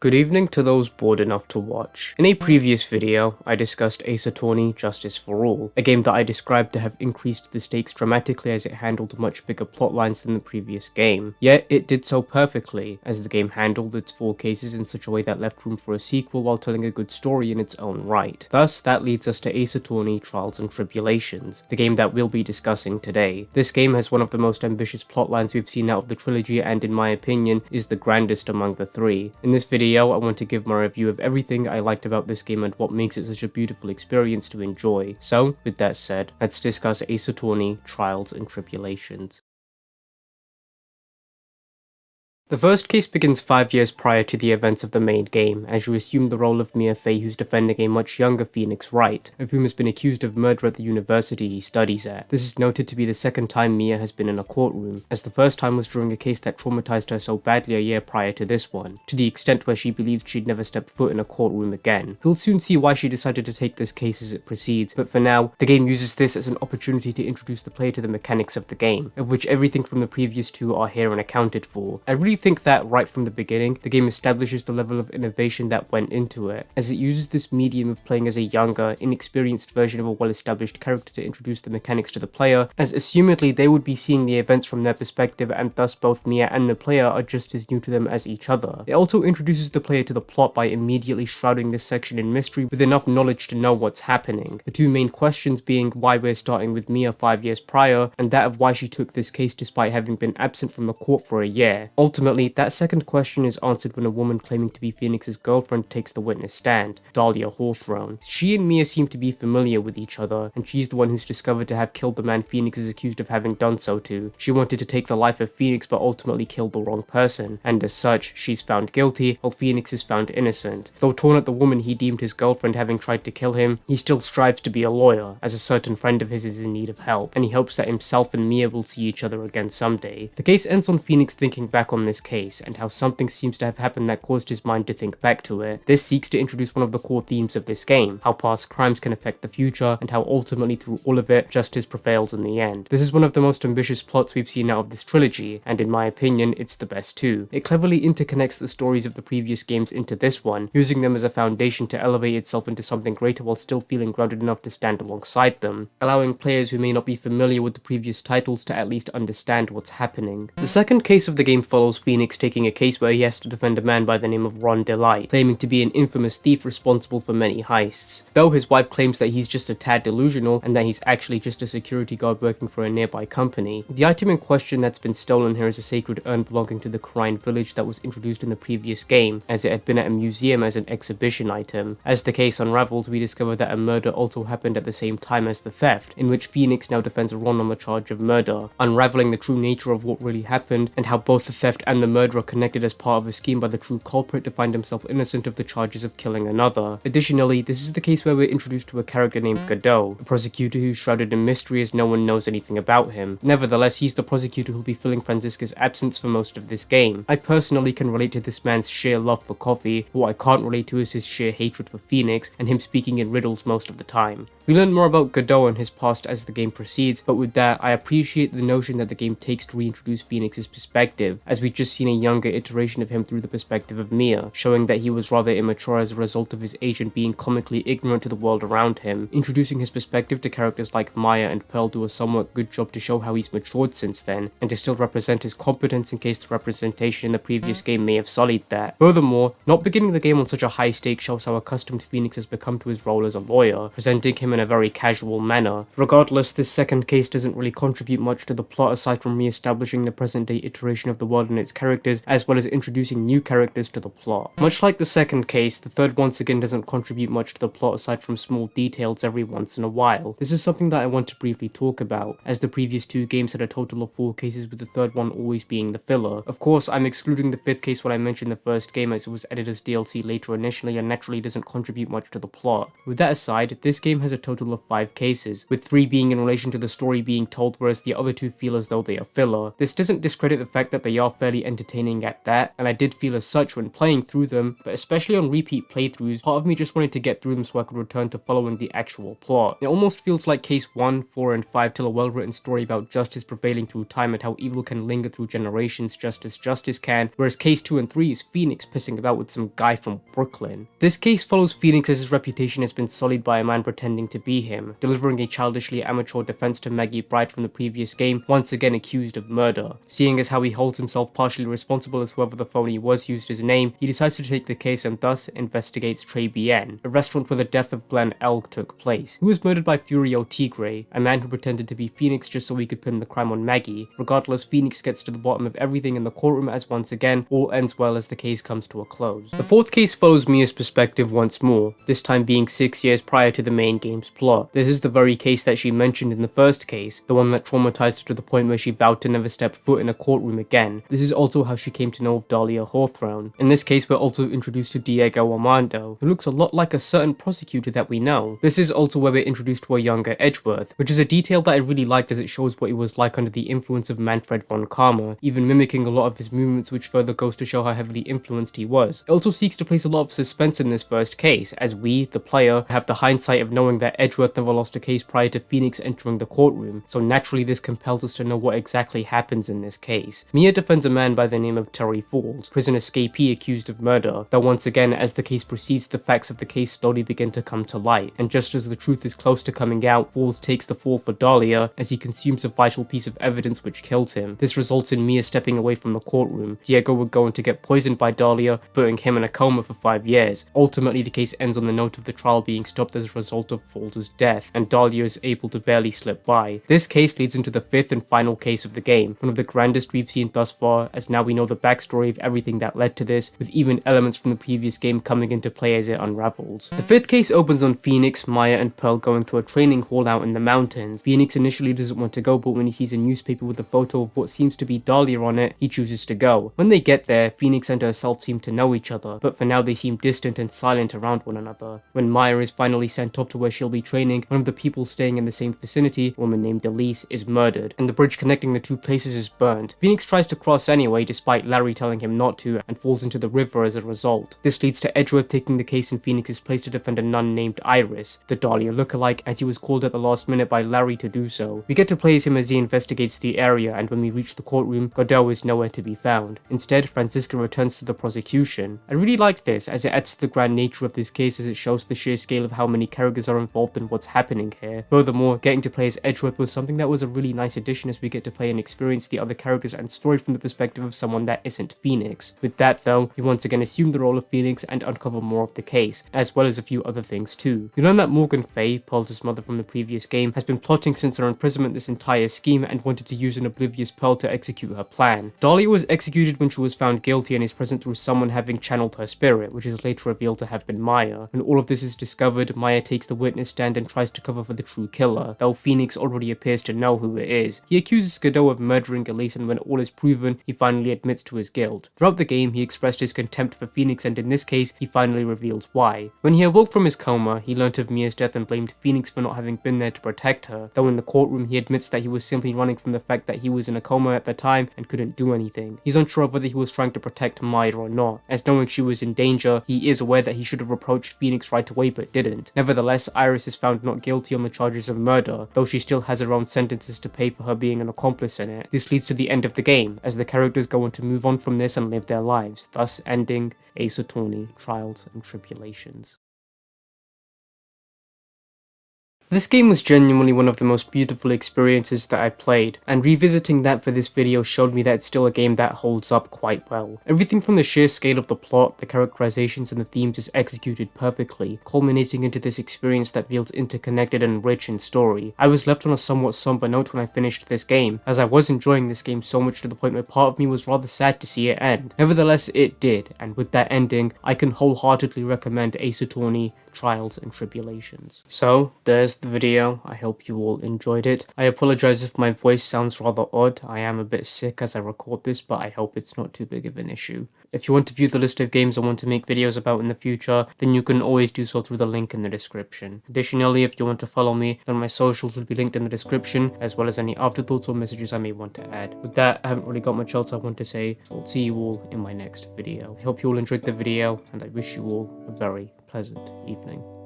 Good evening to those bored enough to watch. In a previous video, I discussed Ace Attorney Justice for All, a game that I described to have increased the stakes dramatically as it handled much bigger plot lines than the previous game. Yet, it did so perfectly, as the game handled its 4 cases in such a way that left room for a sequel while telling a good story in its own right. Thus, that leads us to Ace Attorney Trials and Tribulations, the game that we'll be discussing today. This game has one of the most ambitious plot lines we've seen out of the trilogy and, in my opinion, is the grandest among the 3. In this video, I want to give my review of everything I liked about this game and what makes it such a beautiful experience to enjoy. So, with that said, let's discuss Ace Attorney Trials and Tribulations. The first case begins 5 years prior to the events of the main game, as you assume the role of Mia Fey, who's defending a much younger Phoenix Wright, of whom has been accused of murder at the university he studies at. This is noted to be the second time Mia has been in a courtroom, as the first time was during a case that traumatized her so badly a year prior to this one, to the extent where she believed she'd never step foot in a courtroom again. We'll soon see why she decided to take this case as it proceeds, but for now, the game uses this as an opportunity to introduce the player to the mechanics of the game, of which everything from the previous 2 are here and accounted for. I really think that right from the beginning, the game establishes the level of innovation that went into it, as it uses this medium of playing as a younger, inexperienced version of a well-established character to introduce the mechanics to the player, as assumedly they would be seeing the events from their perspective, and thus both Mia and the player are just as new to them as each other. It also introduces the player to the plot by immediately shrouding this section in mystery with enough knowledge to know what's happening. The 2 main questions being why we're starting with Mia 5 years prior, and that of why she took this case despite having been absent from the court for a year. Ultimately, that second question is answered when a woman claiming to be Phoenix's girlfriend takes the witness stand, Dahlia Hawthorne. She and Mia seem to be familiar with each other, and she's the one who's discovered to have killed the man Phoenix is accused of having done so to. She wanted to take the life of Phoenix but ultimately killed the wrong person, and as such, she's found guilty, while Phoenix is found innocent. Though torn at the woman he deemed his girlfriend having tried to kill him, he still strives to be a lawyer, as a certain friend of his is in need of help, and he hopes that himself and Mia will see each other again someday. The case ends on Phoenix thinking back on this case, and how something seems to have happened that caused his mind to think back to it. This seeks to introduce one of the core themes of this game, how past crimes can affect the future, and how ultimately through all of it, justice prevails in the end. This is one of the most ambitious plots we've seen out of this trilogy, and in my opinion, it's the best too. It cleverly interconnects the stories of the previous games into this one, using them as a foundation to elevate itself into something greater while still feeling grounded enough to stand alongside them, allowing players who may not be familiar with the previous titles to at least understand what's happening. The second case of the game follows Phoenix taking a case where he has to defend a man by the name of Ron Delight, claiming to be an infamous thief responsible for many heists, though his wife claims that he's just a tad delusional and that he's actually just a security guard working for a nearby company. The item in question that's been stolen here is a sacred urn belonging to the Crime Village that was introduced in the previous game, as it had been at a museum as an exhibition item. As the case unravels, we discover that a murder also happened at the same time as the theft, in which Phoenix now defends Ron on the charge of murder, unraveling the true nature of what really happened and how both the theft and the murder are connected as part of a scheme by the true culprit to find himself innocent of the charges of killing another. Additionally, this is the case where we're introduced to a character named Godot, a prosecutor who's shrouded in mystery as no one knows anything about him. Nevertheless, he's the prosecutor who'll be filling Franziska's absence for most of this game. I personally can relate to this man's sheer love for coffee. What I can't relate to is his sheer hatred for Phoenix and him speaking in riddles most of the time. We learn more about Godot and his past as the game proceeds, but with that, I appreciate the notion that the game takes to reintroduce Phoenix's perspective, as we've just seen a younger iteration of him through the perspective of Mia, showing that he was rather immature as a result of his age and being comically ignorant to the world around him. Introducing his perspective to characters like Maya and Pearl do a somewhat good job to show how he's matured since then, and to still represent his competence in case the representation in the previous game may have sullied that. Furthermore, not beginning the game on such a high stake shows how accustomed Phoenix has become to his role as a lawyer, presenting him in a very casual manner. Regardless, this second case doesn't really contribute much to the plot aside from re-establishing the present day iteration of the world and its characters, as well as introducing new characters to the plot. Much like the second case, the third once again doesn't contribute much to the plot aside from small details every once in a while. This is something that I want to briefly talk about, as the previous 2 games had a total of 4 cases, with the third one always being the filler. Of course, I'm excluding the 5th case when I mention the first game, as it was added as DLC later initially and naturally doesn't contribute much to the plot. With that aside, this game has a total of 5 cases, with 3 being in relation to the story being told, whereas the other 2 feel as though they are filler. This doesn't discredit the fact that they are fairly fairly entertaining at that, and I did feel as such when playing through them, but especially on repeat playthroughs, part of me just wanted to get through them so I could return to following the actual plot. It almost feels like Case 1, 4, and 5 tell a well-written story about justice prevailing through time and how evil can linger through generations just as justice can, whereas Case 2 and 3 is Phoenix pissing about with some guy from Brooklyn. This case follows Phoenix as his reputation has been sullied by a man pretending to be him, delivering a childishly amateur defense to Maggie Bright from the previous game, once again accused of murder. Seeing as how he holds himself partially responsible as whoever the phony was used his name, he decides to take the case and thus investigates Tribulations, a restaurant where the death of Glenn Elg took place, who was murdered by Furio Tigre, a man who pretended to be Phoenix just so he could pin the crime on Maggie. Regardless, Phoenix gets to the bottom of everything in the courtroom as once again, all ends well as the case comes to a close. The fourth case follows Mia's perspective once more, this time being 6 years prior to the main game's plot. This is the very case that she mentioned in the first case, the one that traumatized her to the point where she vowed to never step foot in a courtroom again. This is also how she came to know of Dahlia Hawthorne. In this case, we're also introduced to Diego Armando, who looks a lot like a certain prosecutor that we know. This is also where we're introduced to a younger Edgeworth, which is a detail that I really liked as it shows what he was like under the influence of Manfred von Karma, even mimicking a lot of his movements, which further goes to show how heavily influenced he was. It also seeks to place a lot of suspense in this first case, as we, the player, have the hindsight of knowing that Edgeworth never lost a case prior to Phoenix entering the courtroom, so naturally this compels us to know what exactly happens in this case. Mia defends a man by the name of Terry Falls, prison escapee accused of murder, though once again as the case proceeds the facts of the case slowly begin to come to light, and just as the truth is close to coming out, Falls takes the fall for Dahlia as he consumes a vital piece of evidence which kills him. This results in Mia stepping away from the courtroom. Diego would go on to get poisoned by Dahlia, putting him in a coma for 5 years. Ultimately the case ends on the note of the trial being stopped as a result of Falls' death, and Dahlia is able to barely slip by. This case leads into the fifth and final case of the game, one of the grandest we've seen thus far, as now we know the backstory of everything that led to this, with even elements from the previous game coming into play as it unravels. The fifth case opens on Phoenix, Maya, and Pearl going to a training hall out in the mountains. Phoenix initially doesn't want to go, but when he sees a newspaper with a photo of what seems to be Dahlia on it, he chooses to go. When they get there, Phoenix and herself seem to know each other, but for now they seem distant and silent around one another. When Maya is finally sent off to where she'll be training, one of the people staying in the same vicinity, a woman named Elise, is murdered, and the bridge connecting the two places is burned. Phoenix tries to cross anyway, despite Larry telling him not to, and falls into the river as a result. This leads to Edgeworth taking the case in Phoenix's place to defend a nun named Iris, the Dahlia lookalike, as he was called at the last minute by Larry to do so. We get to play as him as he investigates the area, and when we reach the courtroom, Godot is nowhere to be found. Instead, Francisca returns to the prosecution. I really like this, as it adds to the grand nature of this case as it shows the sheer scale of how many characters are involved in what's happening here. Furthermore, getting to play as Edgeworth was something that was a really nice addition as we get to play and experience the other characters and story from the perspective of someone that isn't Phoenix. With that though, we once again assume the role of Phoenix and uncover more of the case, as well as a few other things too. We learn that Morgan Fay, Pearl's mother from the previous game, has been plotting since her imprisonment this entire scheme and wanted to use an oblivious Pearl to execute her plan. Dahlia was executed when she was found guilty and is present through someone having channeled her spirit, which is later revealed to have been Maya. When all of this is discovered, Maya takes the witness stand and tries to cover for the true killer, though Phoenix already appears to know who it is. He accuses Godot of murdering Elise, and when all is proven, he finally admits to his guilt. Throughout the game, he expressed his contempt for Phoenix, and in this case, he finally reveals why. When he awoke from his coma, he learnt of Mia's death and blamed Phoenix for not having been there to protect her, though in the courtroom he admits that he was simply running from the fact that he was in a coma at the time and couldn't do anything. He's unsure of whether he was trying to protect Maya or not, as knowing she was in danger, he is aware that he should have approached Phoenix right away but didn't. Nevertheless, Iris is found not guilty on the charges of murder, though she still has her own sentences to pay for her being an accomplice in it. This leads to the end of the game, as the characters go on to move on from this and live their lives, thus ending Ace Attorney, Trials and Tribulations. This game was genuinely one of the most beautiful experiences that I played, and revisiting that for this video showed me that it's still a game that holds up quite well. Everything from the sheer scale of the plot, the characterizations and the themes is executed perfectly, culminating into this experience that feels interconnected and rich in story. I was left on a somewhat somber note when I finished this game, as I was enjoying this game so much to the point where part of me was rather sad to see it end. Nevertheless, it did, and with that ending, I can wholeheartedly recommend Ace Attorney, Trials and Tribulations. So, there's rest of the video. I hope you all enjoyed it. I apologize if my voice sounds rather odd. I am a bit sick as I record this, but I hope it's not too big of an issue. If you want to view the list of games I want to make videos about in the future, then you can always do so through the link in the description. Additionally, if you want to follow me, then my socials will be linked in the description, as well as any afterthoughts or messages I may want to add. With that, I haven't really got much else I want to say, so I'll see you all in my next video. I hope you all enjoyed the video, and I wish you all a very pleasant evening.